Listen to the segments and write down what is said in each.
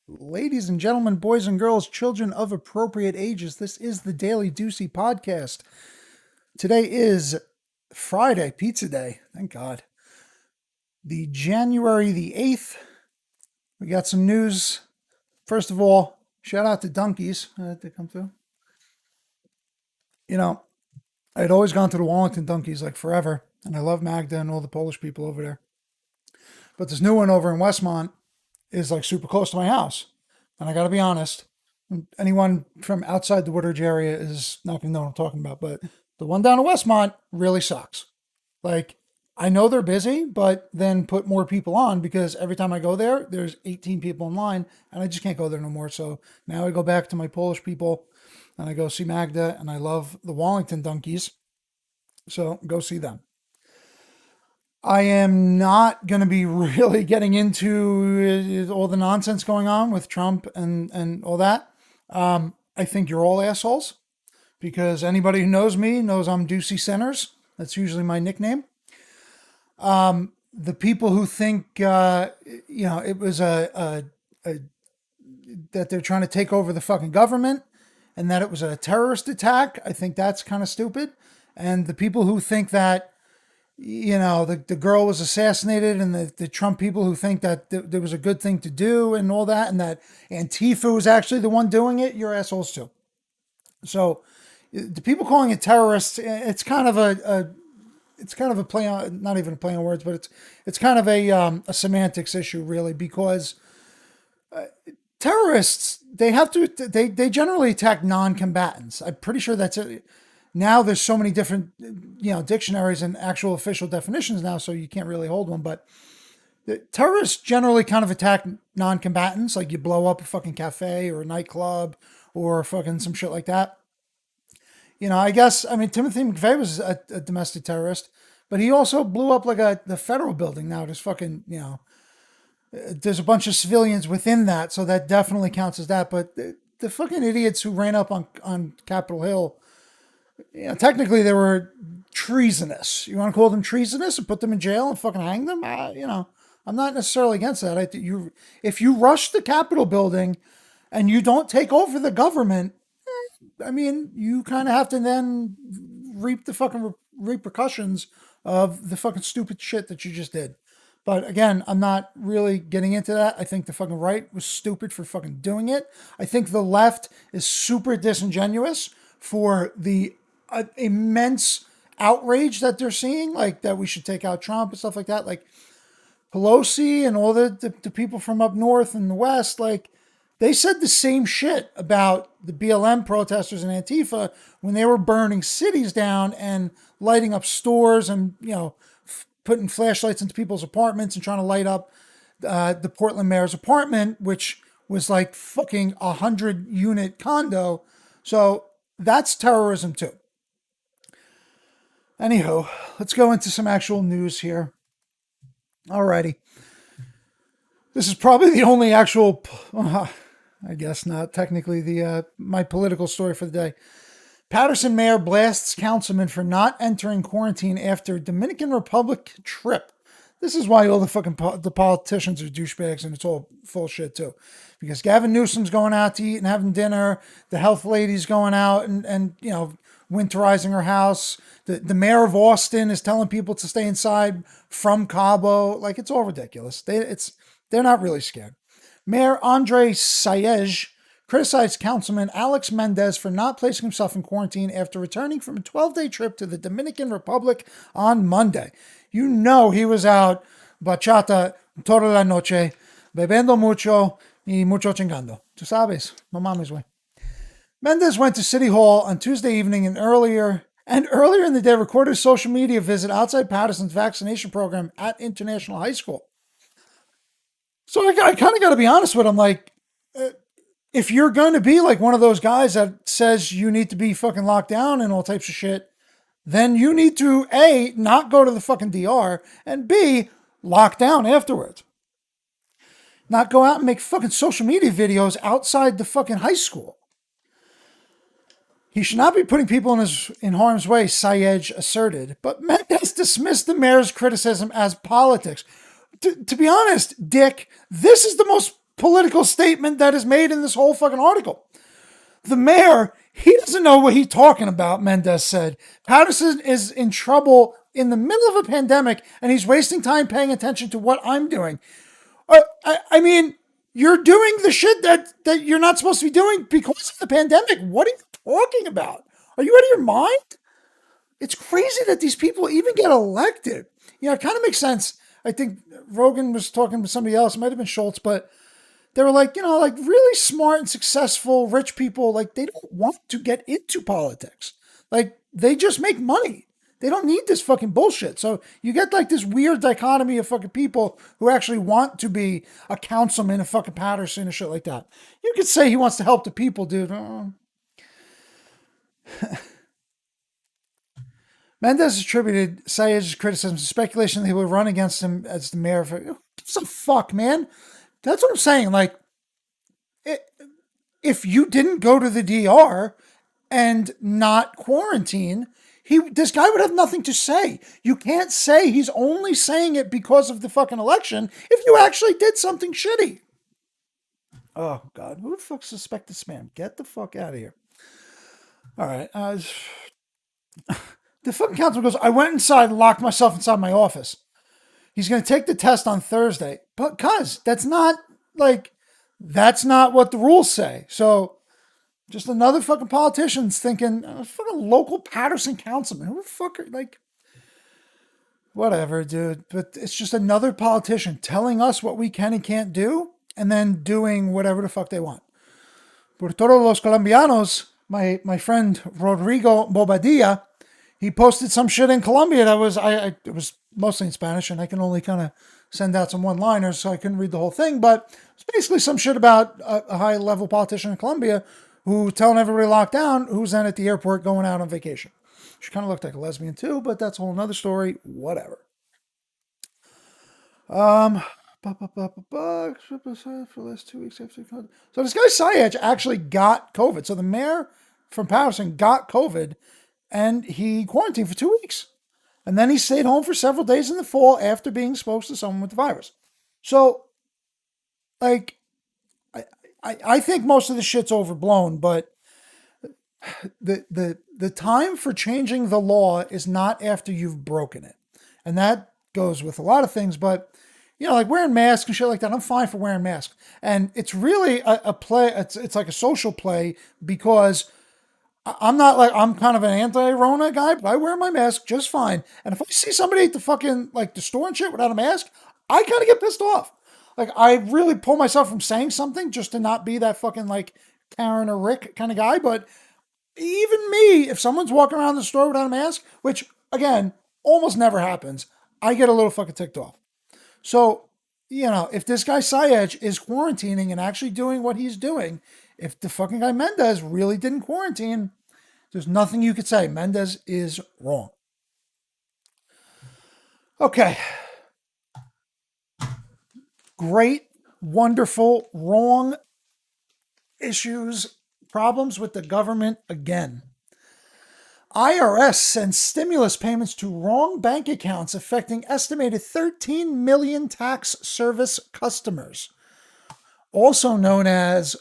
Ladies and gentlemen, boys and girls, children of appropriate ages, this is the Daily Deucey podcast. Today is Friday, pizza day. Thank God. The January the 8th. We got some news. First of all, shout out to Donkeys that come through. You know, I had always gone to the Wallington Donkeys like forever, and I love Magda and all the Polish people over there. But this new one over in Westmont is like super close to my house. And I got to be honest, anyone from outside the Woodridge area is not going to know what I'm talking about. But the one down in Westmont really sucks. Like, I know they're busy, but then put more people on because every time I go there, there's 18 people in line and I just can't go there no more. So now I go back to my Polish people and I go see Magda, and I love the Wallington Donkeys. So go see them. I am not going to be really getting into all the nonsense going on with Trump and all that. I think you're all assholes because anybody who knows me knows I'm Deucey Centers. That's usually my nickname. The people who think, it was that they're trying to take over the fucking government and that it was a terrorist attack, I think that's kind of stupid. And the people who think that the girl was assassinated, and the Trump people who think that there was a good thing to do and all that, and that Antifa was actually the one doing it, you're assholes too. So the people calling it terrorists, it's kind of a play on, not even a play on words, but it's kind of a semantics issue really, because terrorists, they generally attack non-combatants. I'm pretty sure that's it. Now there's so many different, dictionaries and actual official definitions now, so you can't really hold one. But the terrorists generally kind of attack non-combatants, like you blow up a fucking cafe or a nightclub or fucking some shit like that. Timothy McVeigh was a domestic terrorist, but he also blew up like the federal building. Now there's fucking, there's a bunch of civilians within that, so that definitely counts as that. But the fucking idiots who ran up on Capitol Hill, technically they were treasonous. You want to call them treasonous and put them in jail and fucking hang them? I'm not necessarily against that. If you rush the Capitol building and you don't take over the government, you kind of have to then reap the fucking repercussions of the fucking stupid shit that you just did. But again, I'm not really getting into that. I think the fucking right was stupid for fucking doing it. I think the left is super disingenuous for the immense outrage that they're seeing, like that we should take out Trump and stuff like that. Like Pelosi and all the people from up north and the west, like they said the same shit about the BLM protesters and Antifa when they were burning cities down and lighting up stores and, putting flashlights into people's apartments and trying to light up the Portland mayor's apartment, which was like fucking 100-unit condo. So that's terrorism too. Anywho, let's go into some actual news here. Alrighty. This is probably the only actual, I guess not technically my political story for the day. Paterson mayor blasts councilman for not entering quarantine after Dominican Republic trip. This is why all the politicians are douchebags, and it's all full shit too. Because Gavin Newsom's going out to eat and having dinner. The health lady's going out and winterizing her house. The mayor of Austin is telling people to stay inside from Cabo. Like, it's all ridiculous. They're not really scared. Mayor Andre Sayej criticized Councilman Alex Mendez for not placing himself in quarantine after returning from a 12-day trip to the Dominican Republic on Monday. He was out bachata toda la noche, bebendo mucho y mucho chingando. Tú sabes, no mames, güey. Mendez went to City Hall on Tuesday evening and earlier in the day recorded a social media visit outside Paterson's vaccination program at International High School. So I kind of got to be honest with him, like, if you're going to be like one of those guys that says you need to be fucking locked down and all types of shit, then you need to A, not go to the fucking DR, and B, lock down afterwards. Not go out and make fucking social media videos outside the fucking high school. He should not be putting people in harm's way, Sayej asserted, but Mendez dismissed the mayor's criticism as politics. To be honest, Dick, this is the most political statement that is made in this whole fucking article. The mayor, he doesn't know what he's talking about, Mendez said. Paterson is in trouble in the middle of a pandemic, and he's wasting time paying attention to what I'm doing. I mean, you're doing the shit that you're not supposed to be doing because of the pandemic. What are you talking about? Are you out of your mind? It's crazy that these people even get elected. You know, it kind of makes sense. I think Rogan was talking to somebody else. It might have been Schultz, but they were like, you know, like really smart and successful rich people, like they don't want to get into politics. Like they just make money. They don't need this fucking bullshit. So you get like this weird dichotomy of fucking people who actually want to be a councilman of fucking Paterson and shit like that. You could say he wants to help the people, dude. Mendez attributed Sayed's criticism to speculation that he would run against him as the mayor. Who gives a fuck, man? That's what I'm saying. Like, if you didn't go to the DR and not quarantine, this guy would have nothing to say. You can't say he's only saying it because of the fucking election if you actually did something shitty. Oh, God. Who the fuck suspected spam? Get the fuck out of here. All right. The fucking councilman goes, I went inside and locked myself inside my office. He's going to take the test on Thursday. But, cuz, that's not what the rules say. So, just another fucking politician's thinking, fucking local Paterson councilman. Who the fuck are, like, whatever, dude. But it's just another politician telling us what we can and can't do and then doing whatever the fuck they want. Por todos los colombianos, my friend Rodrigo Bobadilla, he posted some shit in Colombia that was, it was mostly in Spanish, and I can only kind of send out some one-liners, so I couldn't read the whole thing, but it's basically some shit about a high-level politician in Colombia who telling everybody locked down, who's then at the airport going out on vacation. She kind of looked like a lesbian too, but that's a whole nother story. Whatever. For the last 2 weeks after COVID. So this guy Sayed actually got COVID. So the mayor from Paterson got COVID, and he quarantined for 2 weeks. And then he stayed home for several days in the fall after being exposed to someone with the virus. So, like, I think most of the shit's overblown, but the time for changing the law is not after you've broken it. And that goes with a lot of things, but, you know, like wearing masks and shit like that, I'm fine for wearing masks. And it's really a play, it's like a social play, because I'm kind of an anti-Rona guy, but I wear my mask just fine. And if I see somebody at the fucking, like, the store and shit without a mask, I kind of get pissed off. Like, I really pull myself from saying something just to not be that fucking, like, Karen or Rick kind of guy. But even me, if someone's walking around the store without a mask, which, again, almost never happens, I get a little fucking ticked off. So, you know, if this guy Sayed is quarantining and actually doing what he's doing, if the fucking guy Mendez really didn't quarantine, there's nothing you could say. Mendez is wrong. Okay. Great, wonderful, wrong issues, problems with the government again. IRS sends stimulus payments to wrong bank accounts, affecting estimated 13 million tax service customers. Also known as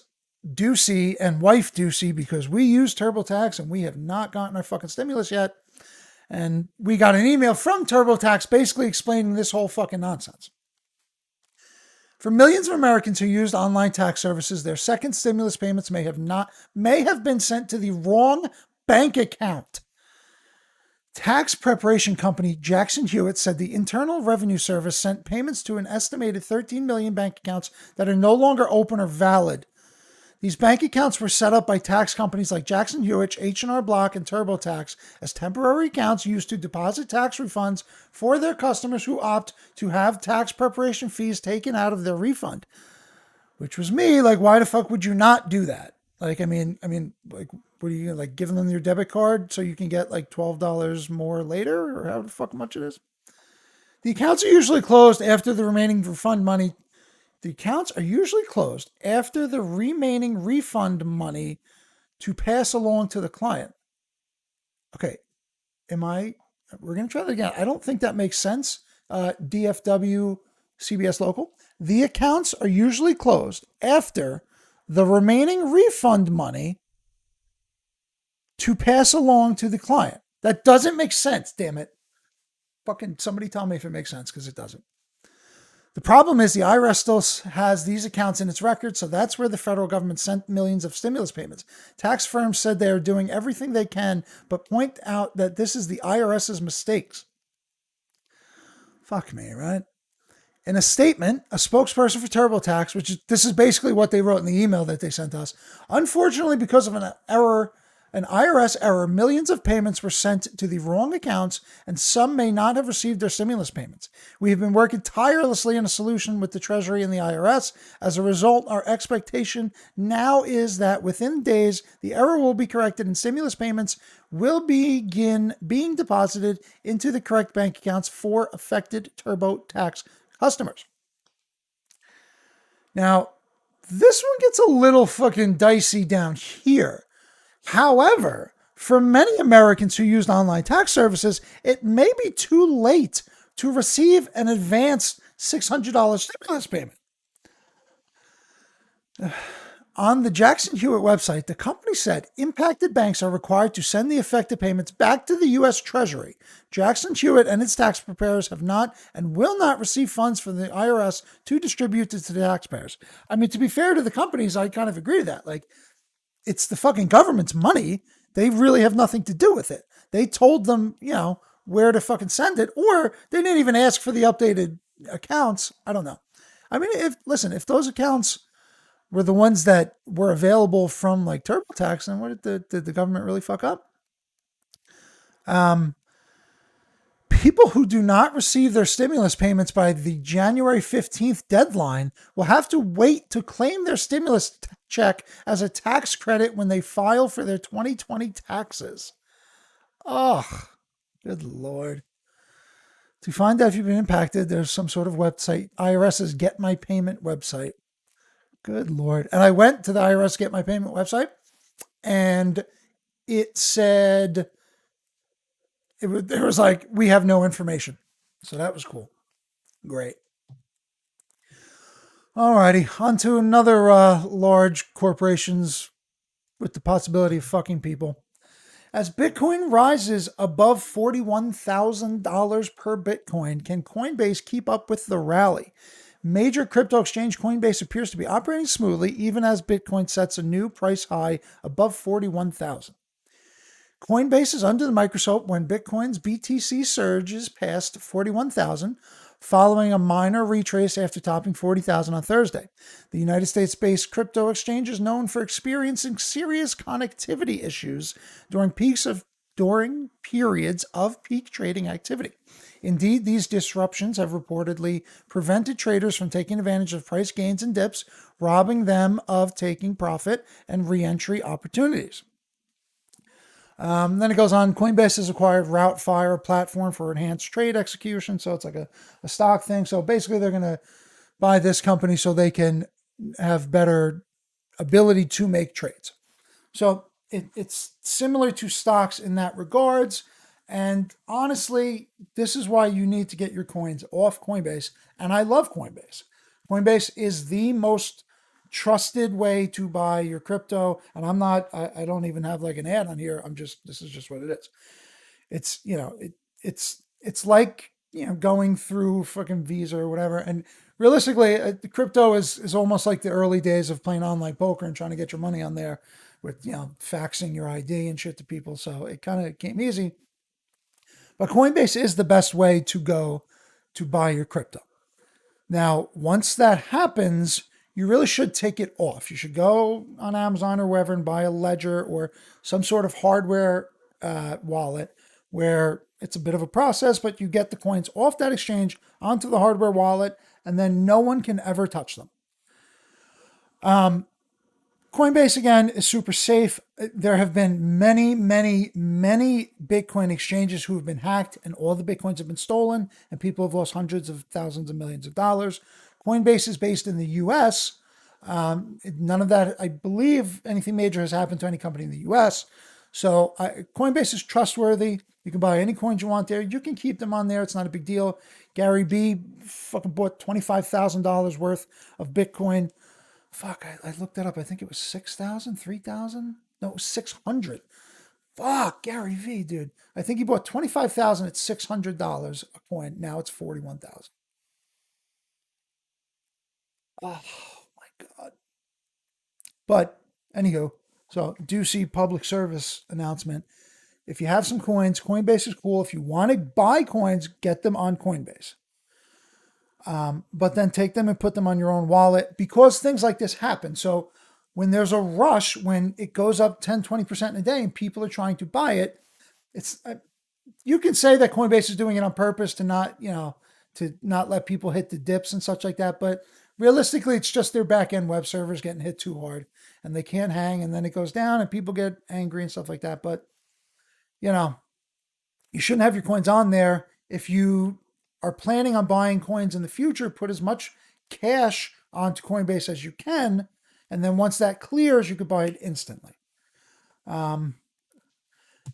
Deucey and wife Deucey, because we use TurboTax and we have not gotten our fucking stimulus yet. And we got an email from TurboTax basically explaining this whole fucking nonsense. For millions of Americans who used online tax services, their second stimulus payments may have been sent to the wrong bank account. Tax preparation company Jackson Hewitt said the Internal Revenue Service sent payments to an estimated 13 million bank accounts that are no longer open or valid. These bank accounts were set up by tax companies like Jackson Hewitt, H&R Block, and TurboTax as temporary accounts used to deposit tax refunds for their customers who opt to have tax preparation fees taken out of their refund. Which was me. Like, why the fuck would you not do that? Like, I mean, like, what are you, like, giving them your debit card so you can get like $12 more later, or how the fuck much it is? The accounts are usually closed after the remaining refund money. The accounts are usually closed after the remaining refund money to pass along to the client. Okay, we're going to try that again. I don't think that makes sense. DFW, CBS Local. The accounts are usually closed after the remaining refund money to pass along to the client. That doesn't make sense, damn it. Fucking somebody tell me if it makes sense, because it doesn't. The problem is the IRS still has these accounts in its records, so that's where the federal government sent millions of stimulus payments. Tax firms said they are doing everything they can, but point out that this is the IRS's mistakes. Fuck me, right? In a statement, a spokesperson for TurboTax, this is basically what they wrote in the email that they sent us. Unfortunately, because of an IRS error, millions of payments were sent to the wrong accounts, and some may not have received their stimulus payments. We have been working tirelessly on a solution with the Treasury and the IRS. As a result, our expectation now is that within days, the error will be corrected and stimulus payments will begin being deposited into the correct bank accounts for affected TurboTax customers. Now, this one gets a little fucking dicey down here. However, for many Americans who used online tax services, it may be too late to receive an advanced $600 stimulus payment. On the Jackson Hewitt website, the company said impacted banks are required to send the affected payments back to the U.S. Treasury. Jackson Hewitt and its tax preparers have not and will not receive funds from the IRS to distribute to the taxpayers. I mean, to be fair to the companies, I kind of agree with that. Like, it's the fucking government's money. They really have nothing to do with it. They told them, where to fucking send it, or they didn't even ask for the updated accounts. I don't know. I mean, if those accounts were the ones that were available from like TurboTax, then what did the government really fuck up? People who do not receive their stimulus payments by the January 15th deadline will have to wait to claim their stimulus check as a tax credit when they file for their 2020 taxes. Oh, good Lord. To find out if you've been impacted, there's some sort of website, IRS's Get My Payment website. Good Lord. And I went to the IRS Get My Payment website, and it said, it was like, we have no information. So that was cool. Great. Alrighty, on to another large corporations with the possibility of fucking people. As Bitcoin rises above $41,000 per Bitcoin, can Coinbase keep up with the rally? Major crypto exchange Coinbase appears to be operating smoothly even as Bitcoin sets a new price high above 41,000. Coinbase is under the microscope when Bitcoin's BTC surges past 41,000, following a minor retrace after topping 40,000 on Thursday. The United States-based crypto exchange is known for experiencing serious connectivity issues during periods of peak trading activity. Indeed, these disruptions have reportedly prevented traders from taking advantage of price gains and dips, robbing them of taking profit and re-entry opportunities. Then it goes on, Coinbase has acquired Routefire, a platform for enhanced trade execution. So it's like a stock thing. So basically they're going to buy this company so they can have better ability to make trades. So it's similar to stocks in that regards. And honestly, this is why you need to get your coins off Coinbase. And I love Coinbase. Coinbase is the most trusted way to buy your crypto. And I don't even have like an ad on here. This is just what it is. It's, it's like, going through fucking Visa or whatever. And realistically, crypto is almost like the early days of playing online poker and trying to get your money on there with, faxing your ID and shit to people. So it kind of came easy. But Coinbase is the best way to go to buy your crypto. Now, once that happens, you really should take it off. You should go on Amazon or wherever and buy a ledger or some sort of hardware wallet where it's a bit of a process, but you get the coins off that exchange onto the hardware wallet, and then no one can ever touch them. Coinbase, again, is super safe. There have been many, many, many Bitcoin exchanges who have been hacked, and all the Bitcoins have been stolen, and people have lost hundreds of thousands of millions of dollars. Coinbase is based in the U.S. None of that, I believe, anything major has happened to any company in the U.S. So Coinbase is trustworthy. You can buy any coins you want there. You can keep them on there. It's not a big deal. Gary B fucking bought $25,000 worth of Bitcoin. Fuck, I looked that up. I think it was 6,000, 3,000. No, it was 600. Fuck, Gary V, dude. I think he bought 25,000 at $600 a coin. Now it's 41,000. Oh my God. But anywho, so Deucey public service announcement. If you have some coins, Coinbase is cool. If you want to buy coins, get them on Coinbase. But then take them and put them on your own wallet because things like this happen. So when there's a rush, when it goes up 10, 20% in a day and people are trying to buy it, it's you can say that Coinbase is doing it on purpose to not, to not let people hit the dips and such like that. But realistically, it's just their back end web servers getting hit too hard and they can't hang and then it goes down and people get angry and stuff like that. But, you shouldn't have your coins on there. If you are planning on buying coins in the future, put as much cash onto Coinbase as you can. And then once that clears, you could buy it instantly.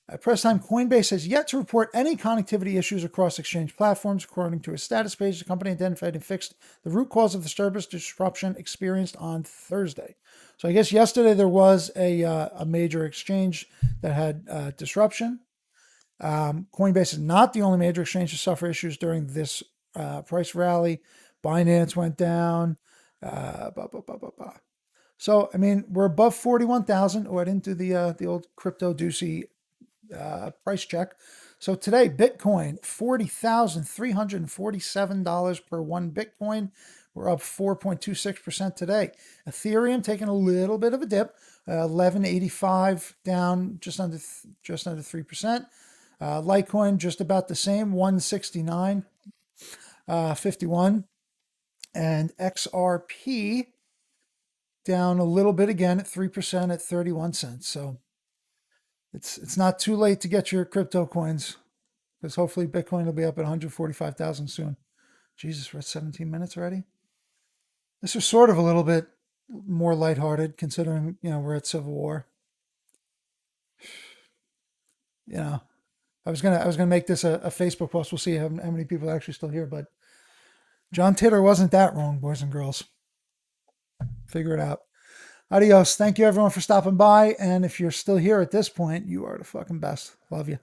At press time, Coinbase has yet to report any connectivity issues across exchange platforms. According to a status page, the company identified and fixed the root cause of the service disruption experienced on Thursday. So I guess yesterday there was a major exchange that had disruption. Coinbase is not the only major exchange to suffer issues during this price rally. Binance went down. So, I mean, we're above 41,000. Oh, I didn't do the old crypto Deucey price check. So today, Bitcoin, $40,347 per one Bitcoin. We're up 4.26% today. Ethereum taking a little bit of a dip, 1185 down just under 3%. Litecoin just about the same, 169.51, and XRP down a little bit again at 3% at 31 cents. So it's not too late to get your crypto coins because hopefully Bitcoin will be up at 145,000 soon. Jesus, we're at 17 minutes already. This is sort of a little bit more lighthearted considering, we're at Civil War. I was gonna make this a Facebook post. We'll see how many people are actually still here. But John Titter wasn't that wrong, boys and girls. Figure it out. Adios. Thank you everyone for stopping by. And if you're still here at this point, you are the fucking best. Love you.